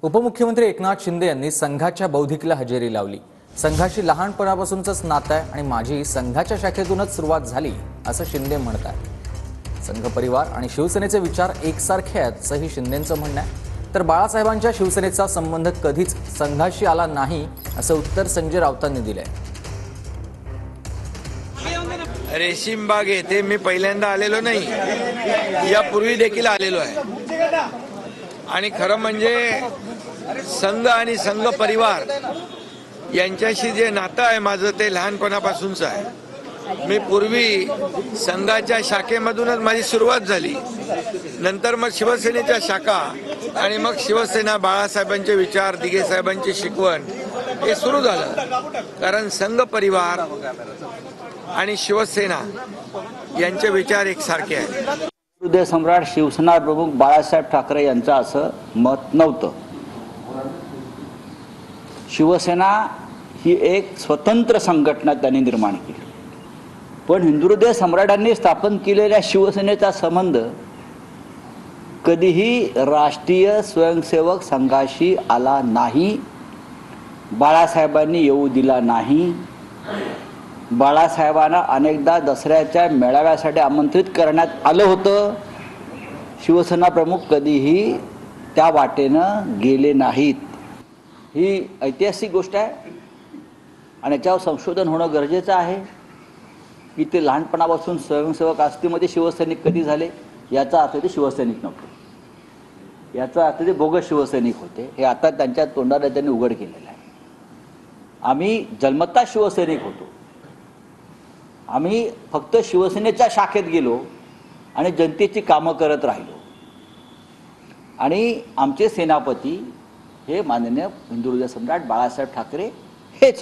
उपमुख्यमंत्री एकनाथ शिंदे यांनी संघाच्या बौद्धिकला हजेरी लावली। संघाशी लहानपणापासूनच नातं आहे आणि माझी संघाच्या शाखेतूनच सुरुवात झाली असं शिंदे म्हणतात। संघ परिवार आणि शिवसेनेचे विचार एकसारखे आहेत असंही शिंदेंचं म्हणणं आहे। तर बाळासाहेबांच्या शिवसेनेचा संबंध कधीच संघाशी आला नाही असं उत्तर संजय राऊतांनी दिलंय। रेशीमबाग येथे मी पहिल्यांदा आलेलो नाही, यापूर्वी देखील आलेलो आहे आणि खरं म्हणजे संघ आणि संघ परिवार यांच्याशी जे नातं आहे माझं ते लहानपणापासूनच आहे। मी पूर्वी संघाच्या शाखेमधूनच माझी सुरुवात झाली, नंतर मग शिवसेनेच्या शाखा आणि मग शिवसेना, बाळासाहेबांचे विचार, दिघे साहेबांची शिकवण हे सुरू झालं। कारण संघ परिवार आणि शिवसेना यांचे विचार एकसारखे आहेत। हृदय सम्राट शिवसेना प्रमुख बाळासाहेब ठाकरे यांचं असं मत नव्हतं। शिवसेना ही एक स्वतंत्र संघटना त्यांनी निर्माण केली, पण हिंदुहृदय सम्राटांनी स्थापन केलेल्या शिवसेनेचा संबंध कधीही राष्ट्रीय स्वयंसेवक संघाशी आला नाही, बाळासाहेबांनी येऊ दिला नाही। बाळासाहेबांना अनेकदा दसऱ्याच्या मेळाव्यासाठी आमंत्रित करण्यात आलं होतं, शिवसेना प्रमुख कधीही त्या वाटेनं गेले नाहीत। ही ऐतिहासिक गोष्ट आहे आणि याच्यावर संशोधन होणं गरजेचं आहे की ते लहानपणापासून स्वयंसेवक आस्थेमध्ये शिवसैनिक कधी झाले। याचा अर्थ ते शिवसैनिक नव्हते, याचा अर्थ ते बोगस शिवसैनिक होते। हे आता त्यांच्या तोंडाला त्यांनी उघड केलेलं आहे। आम्ही जन्मतः शिवसैनिक होतो, आम्ही फक्त शिवसेनेच्या शाखेत गेलो आणि जनतेची कामं करत राहिलो आणि आमचे सेनापती हे माननीय हिंदुहृदय सम्राट बाळासाहेब ठाकरे हेच होते।